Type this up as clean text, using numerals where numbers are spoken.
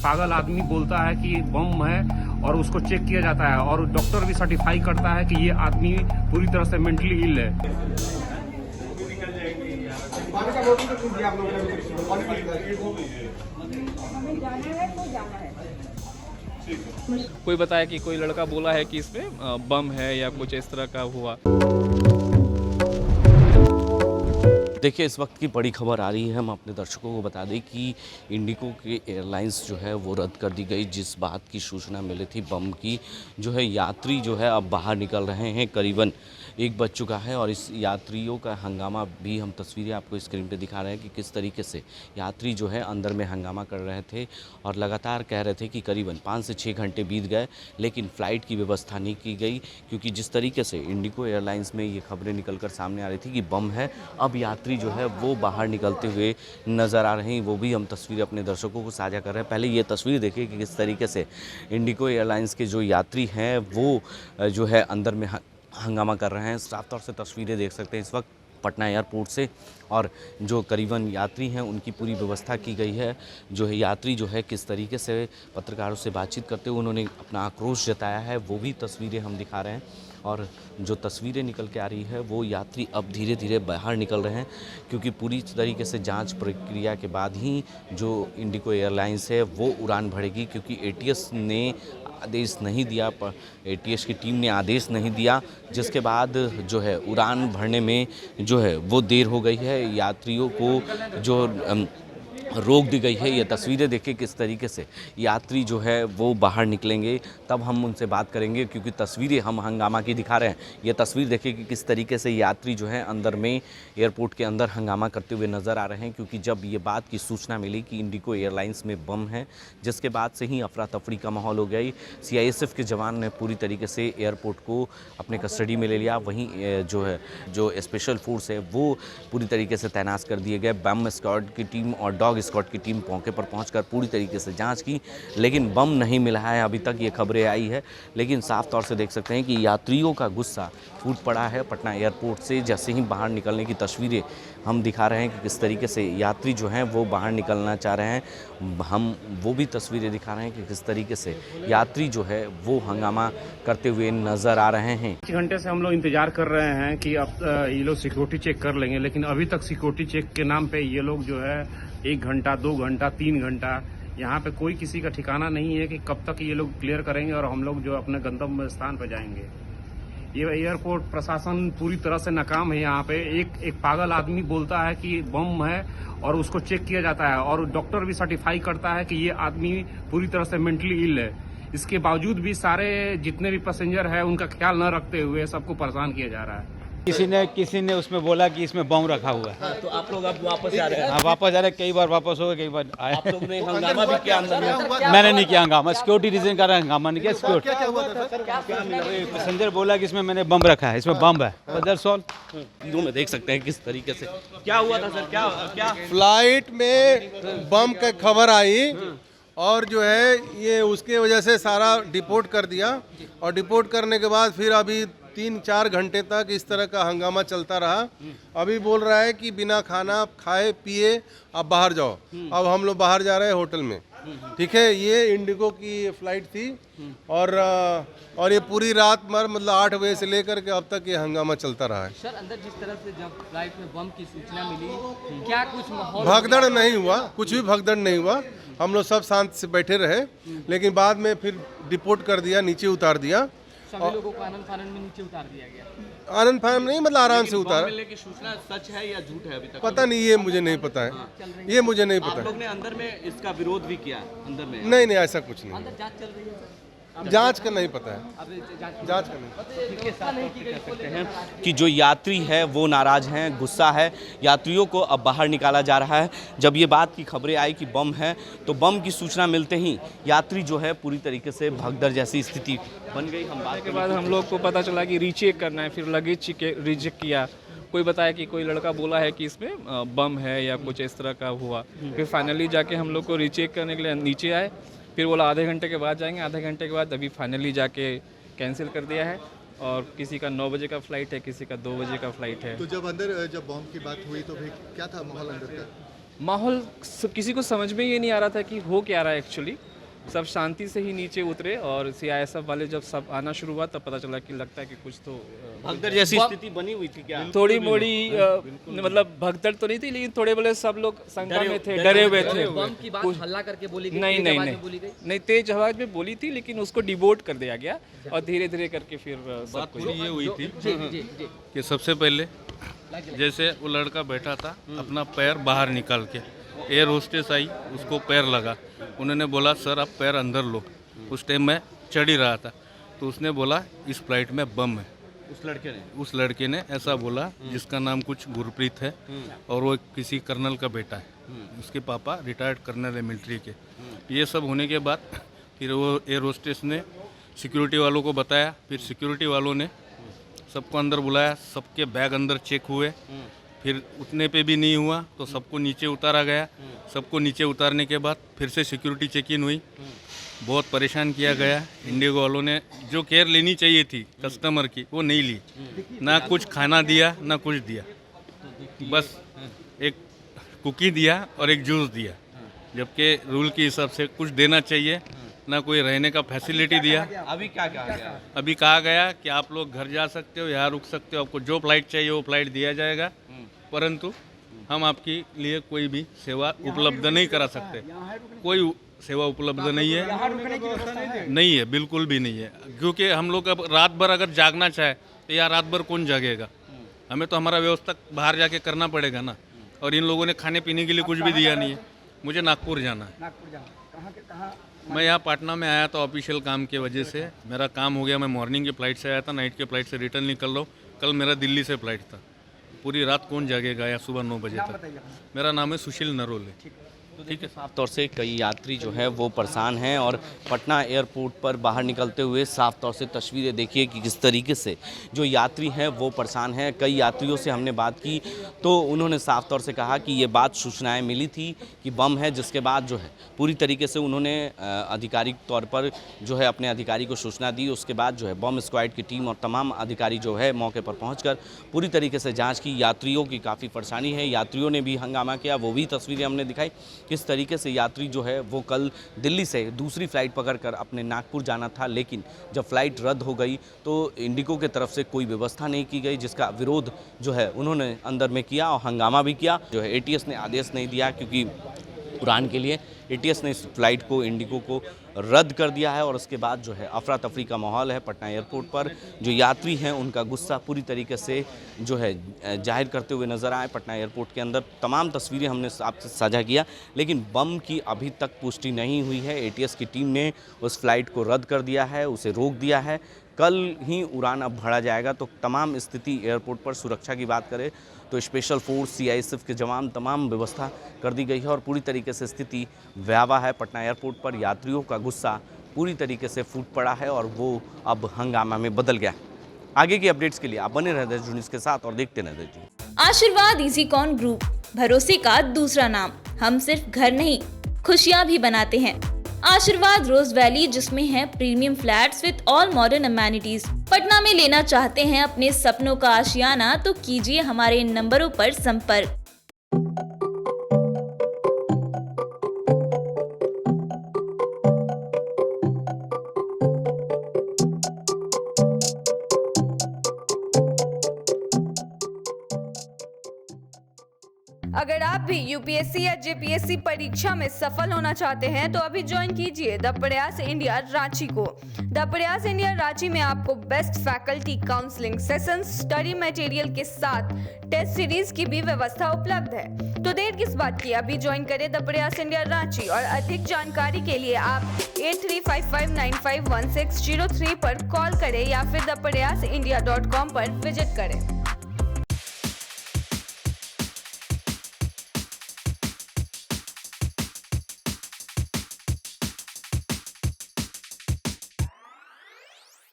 पागल आदमी बोलता है कि बम है और उसको चेक किया जाता है और डॉक्टर भी सर्टिफाई करता है कि ये आदमी पूरी तरह से मेंटली इल है। पानी का बोतल तो पूछ दिया आप लोगों ने, पानी पी लिया। हमें जाना है तो जाना है। कोई बताया कि कोई लड़का बोला है कि इसमें बम है या कुछ इस तरह का हुआ। देखिए, इस वक्त की बड़ी खबर आ रही है। हम अपने दर्शकों को बता दें कि इंडिगो के एयरलाइंस जो है वो रद्द कर दी गई। जिस बात की सूचना मिली थी बम की, जो है यात्री जो है अब बाहर निकल रहे हैं। करीबन 1 बज चुका है और इस यात्रियों का हंगामा भी हम तस्वीरें आपको स्क्रीन पे दिखा रहे हैं कि किस तरीके से यात्री जो है अंदर में हंगामा कर रहे थे और लगातार कह रहे थे कि करीबन 5 से 6 घंटे बीत गए लेकिन फ़्लाइट की व्यवस्था नहीं की गई, क्योंकि जिस तरीके से इंडिगो एयरलाइंस में ये खबरें निकलकर सामने आ रही थी कि बम है, अब यात्री जो है वो बाहर निकलते हुए नज़र आ रहे हैं। वो भी हम तस्वीरें अपने दर्शकों को साझा कर रहे हैं। पहले ये तस्वीर देखिए कि किस तरीके से इंडिगो एयरलाइंस के जो यात्री हैं वो जो है अंदर में हंगामा कर रहे हैं। साफ तौर से तस्वीरें देख सकते हैं इस वक्त पटना एयरपोर्ट से, और जो करीबन यात्री हैं उनकी पूरी व्यवस्था की गई है। जो है यात्री जो है किस तरीके से पत्रकारों से बातचीत करते हुए उन्होंने अपना आक्रोश जताया है, वो भी तस्वीरें हम दिखा रहे हैं। और जो तस्वीरें निकल के आ रही है वो यात्री अब धीरे धीरे बाहर निकल रहे हैं, क्योंकि पूरी तरीके से जांच प्रक्रिया के बाद ही जो इंडिगो एयरलाइंस है वो उड़ान भरेगी, क्योंकि एटीएस ने आदेश नहीं दिया, एटीएस की टीम ने आदेश नहीं दिया, जिसके बाद जो है उड़ान भरने में जो है वो देर हो गई है। यात्रियों को जो रोक दी गई है। ये तस्वीरें देखिए किस तरीके से यात्री जो है वो बाहर निकलेंगे, तब हम उनसे बात करेंगे, क्योंकि तस्वीरें हम हंगामा की दिखा रहे हैं। ये तस्वीर देखिए कि किस तरीके से यात्री जो है अंदर में एयरपोर्ट के अंदर हंगामा करते हुए नज़र आ रहे हैं, क्योंकि जब ये बात की सूचना मिली कि इंडिगो एयरलाइंस में बम है, जिसके बाद से ही अफरा तफरी का माहौल हो गई। CISF के जवान ने पूरी तरीके से एयरपोर्ट को अपने कस्टडी में ले लिया। वहीं जो है जो स्पेशल फोर्स है वो पूरी तरीके से तैनात कर दिए गए। बम स्क्वाड की टीम और डॉग स्क्वाड की टीम मौके पर पहुंचकर पूरी तरीके से जांच की, लेकिन बम नहीं मिला है। अभी तक ये खबरें आई है, लेकिन साफ तौर से देख सकते हैं कि यात्रियों का गुस्सा फूट पड़ा है पटना एयरपोर्ट से। जैसे ही बाहर निकलने की तस्वीरें हम दिखा रहे हैं कि किस तरीके से यात्री जो हैं वो बाहर निकलना चाह रहे हैं। हम वो भी तस्वीरें दिखा रहे हैं कि किस तरीके से यात्री जो है वो हंगामा करते हुए नज़र आ रहे हैं। 1 घंटे से हम लोग इंतजार कर रहे हैं कि अब ये लोग सिक्योरिटी चेक कर लेंगे, लेकिन अभी तक सिक्योरिटी चेक के नाम पे ये लोग जो है 1 घंटा, 2 घंटा, 3 घंटा, यहाँ पे कोई किसी का ठिकाना नहीं है कि कब तक ये लोग क्लियर करेंगे और हम लोग जो अपने गंतव्य स्थान पर जाएंगे। ये एयरपोर्ट प्रशासन पूरी तरह से नाकाम है। यहाँ पे एक पागल आदमी बोलता है कि बम है और उसको चेक किया जाता है और डॉक्टर भी सर्टिफाई करता है कि ये आदमी पूरी तरह से मेंटली इल है। इसके बावजूद भी सारे जितने भी पैसेंजर है उनका ख्याल न रखते हुए सबको परेशान किया जा रहा है। किसी ने उसमें बोला कि इसमें बम रखा हुआ है। तो आप लोग अब वापस जा रहे हैं? हाँ, वापस जा रहे हैं। कई बार वापस हो गए, कई बार आए। आप लोग ने हंगामा भी किया अंदर में? मैंने नहीं किया हंगामा, सिक्योरिटी रीजन का हंगामा नहीं किया। सिक्योरिटी पैसेंजर बोला कि इसमें मैंने बम रखा है, इसमें बम है। That's all. तीनों में देख सकते हैं किस तरीके से क्या हुआ था सर। क्या फ्लाइट में बम का खबर आई और जो है ये उसके वजह से सारा डिपोर्ट कर दिया, और डिपोर्ट करने के बाद फिर अभी 3-4 घंटे तक इस तरह का हंगामा चलता रहा। अभी बोल रहा है कि बिना खाना खाए पिए अब बाहर जाओ। अब हम लोग बाहर जा रहे हैं होटल में, ठीक है। ये इंडिगो की फ्लाइट थी और ये पूरी रात मतलब 8 बजे से लेकर के अब तक ये हंगामा चलता रहा है। सर, अंदर जिस तरह से जब फ्लाइट में बम की सूचना मिली, क्या कुछ माहौल भगदड़ नहीं हुआ, कुछ भी भगदड़ नहीं हुआ। हम लोग सब शांत से बैठे रहे, लेकिन बाद में फिर डिपोर्ट कर दिया, नीचे उतार दिया। सभी लोगों को आनंद फानंद में नीचे उतार दिया गया। आनंद फानंद नहीं, मतलब आराम से उतारा। मिलने की सूचना सच है या झूठ है अभी तक पता नहीं, ये मुझे नहीं पता है, ये मुझे नहीं आप पता लोग ने अंदर में इसका विरोध भी किया अंदर में? नहीं, ऐसा कुछ नहीं। अंदर जांच चल रही है जांच का नहीं पता है, अब जांच का नहीं। सकते हैं कि जो यात्री है वो नाराज हैं, गुस्सा है। यात्रियों को अब बाहर निकाला जा रहा है। जब ये बात की खबरें आई कि बम है, तो बम की सूचना मिलते ही यात्री जो है पूरी तरीके से भगदड़ जैसी स्थिति बन गई। हम बात के बाद हम लोग को पता चला कि रीचेक करना है, फिर लगेज रिजेक्ट किया। कोई बताया कि कोई लड़का बोला है कि इसमें बम है या कुछ इस तरह का हुआ। फिर फाइनली जाके हम लोग को रीचेक करने के लिए नीचे आए, फिर बोला आधे घंटे के बाद जाएंगे। आधे घंटे के बाद अभी फाइनली जाके कैंसिल कर दिया है, और किसी का 9 बजे का फ्लाइट है, किसी का 2 बजे का फ्लाइट है। तो जब बम की बात हुई तो फिर क्या था माहौल अंदर का? माहौल किसी को समझ में ये नहीं आ रहा था कि हो क्या रहा है एक्चुअली। सब शांति से ही नीचे उतरे और सीआईएसएफ वाले जब सब आना शुरू हुआ तब पता चला कि लगता है कि कुछ तो भगदड़ जैसी स्थिति बनी हुई थी क्या? थोड़ी मोड़ी मतलब भगदड़ तो नहीं थी, लेकिन थोड़े बोले सब लोग शंका में थे, डरे हुए थे। बम की बात हल्ला करके बोली गई, नहीं तेज नहीं आवाज नहीं में बोली गई। नहीं, तेज आवाज में बोली थी, लेकिन उसको डिबोट कर दिया गया और धीरे धीरे करके फिर सब कुछ ये हुई थी जी जी जी कि सबसे पहले जैसे वो लड़का बैठा था अपना पैर बाहर निकाल के, एयर होस्टेस आई, उसको पैर लगा, उन्होंने बोला सर आप पैर अंदर लो। उस टाइम मैं चढ़ ही रहा था तो उसने बोला इस फ्लाइट में बम है। उस लड़के ने ऐसा बोला, जिसका नाम कुछ गुरप्रीत है और वो किसी कर्नल का बेटा है, उसके पापा रिटायर्ड कर्नल है मिलिट्री के। ये सब होने के बाद फिर वो एयर होस्टेस ने सिक्योरिटी वालों को बताया, फिर सिक्योरिटी वालों ने सबको अंदर बुलाया, सबके बैग अंदर चेक हुए, फिर उतने पे भी नहीं हुआ तो सबको नीचे उतारा गया। सबको नीचे उतारने के बाद फिर से सिक्योरिटी चेक इन हुई, बहुत परेशान किया गया। इंडिगो वालों ने जो केयर लेनी चाहिए थी कस्टमर की वो नहीं ली, ना कुछ खाना दिया ना कुछ दिया, बस एक कुकी दिया और एक जूस दिया, जबकि रूल के हिसाब से कुछ देना चाहिए, ना कोई रहने का फैसिलिटी दिया। अभी क्या कहा गया? अभी कहा गया कि आप लोग घर जा सकते हो, यहाँ रुक सकते हो, आपको जो फ्लाइट चाहिए वो फ्लाइट दिया जाएगा, परंतु हम आपके लिए कोई भी सेवा उपलब्ध नहीं करा सकते। कोई सेवा उपलब्ध नहीं है, नहीं है, बिल्कुल भी नहीं है, क्योंकि हम लोग अब रात भर अगर जागना चाहे तो यहाँ रात भर कौन जागेगा? हमें तो हमारा व्यवस्था बाहर जाके करना पड़ेगा ना, और इन लोगों ने खाने पीने के लिए कुछ भी दिया नहीं है। मुझे नागपुर जाना है, मैं यहाँ पटना में आया था ऑफिशियल काम की वजह से, मेरा काम हो गया, मैं मॉर्निंग की फ़्लाइट से आया था, नाइट के फ़्लाइट से रिटर्न निकल रहा हूँ। कल मेरा दिल्ली से फ़्लाइट था, पूरी रात कौन जागेगा या सुबह 9 बजे तक। मेरा नाम है सुशील नरोले। ठीक है, साफ तौर से कई यात्री जो है वो परेशान हैं और पटना एयरपोर्ट पर बाहर निकलते हुए साफ तौर से तस्वीरें देखिए कि किस तरीके से जो यात्री हैं वो परेशान हैं। कई यात्रियों से हमने बात की तो उन्होंने साफ तौर से कहा कि ये बात सूचनाएं मिली थी कि बम है, जिसके बाद जो है पूरी तरीके से उन्होंने आधिकारिक तौर पर जो है अपने अधिकारी को सूचना दी। उसके बाद जो है बम स्क्वाड की टीम और तमाम अधिकारी जो है मौके पर पहुँच पूरी तरीके से जाँच की। यात्रियों की काफ़ी परेशानी है, यात्रियों ने भी हंगामा किया, वो भी तस्वीरें हमने दिखाई किस तरीके से यात्री जो है वो कल दिल्ली से दूसरी फ़्लाइट पकड़कर अपने नागपुर जाना था, लेकिन जब फ़्लाइट रद्द हो गई तो इंडिगो के तरफ से कोई व्यवस्था नहीं की गई, जिसका विरोध जो है उन्होंने अंदर में किया और हंगामा भी किया। जो है एटीएस ने आदेश नहीं दिया, क्योंकि उड़ान के लिए एटीएस ने इस फ्लाइट को इंडिगो को रद्द कर दिया है और उसके बाद जो है अफरा तफरी का माहौल है पटना एयरपोर्ट पर। जो यात्री हैं उनका गुस्सा पूरी तरीके से जो है जाहिर करते हुए नज़र आए पटना एयरपोर्ट के अंदर। तमाम तस्वीरें हमने आपसे साझा किया, लेकिन बम की अभी तक पुष्टि नहीं हुई है। एटीएस की टीम ने उस फ्लाइट को रद्द कर दिया है, उसे रोक दिया है, कल ही उड़ान अब भरा जाएगा। तो तमाम स्थिति एयरपोर्ट पर सुरक्षा की बात करें तो स्पेशल फोर्स सीआईएसएफ के जवान तमाम व्यवस्था कर दी गई है और पूरी तरीके से स्थिति भयावह है। पटना एयरपोर्ट पर यात्रियों का गुस्सा पूरी तरीके से फूट पड़ा है और वो अब हंगामा में बदल गया। आगे की अपडेट्स के लिए आप बने रहे देश न्यूज़ के साथ और देखते रहे देश। आशीर्वाद इजीकॉन ग्रुप, भरोसे का दूसरा नाम। हम सिर्फ घर नहीं खुशियां भी बनाते हैं। आशीर्वाद रोज वैली, जिसमें है premium flats with all modern amenities. Patna में लेना चाहते हैं अपने सपनों का आशियाना तो कीजिए हमारे इन नंबरों पर संपर्क। अगर आप भी यूपीएससी या जेपीएससी परीक्षा में सफल होना चाहते हैं तो अभी ज्वाइन कीजिए द प्रयास इंडिया रांची को। द प्रयास इंडिया रांची में आपको best faculty, counselling sessions, study material के साथ टेस्ट सीरीज की भी व्यवस्था उपलब्ध है। तो देर किस बात की, अभी ज्वाइन करें द प्रयास इंडिया रांची। और अधिक जानकारी के लिए आप 8355951603 पर कॉल करें या फिर thepryasindia.com पर विजिट करें।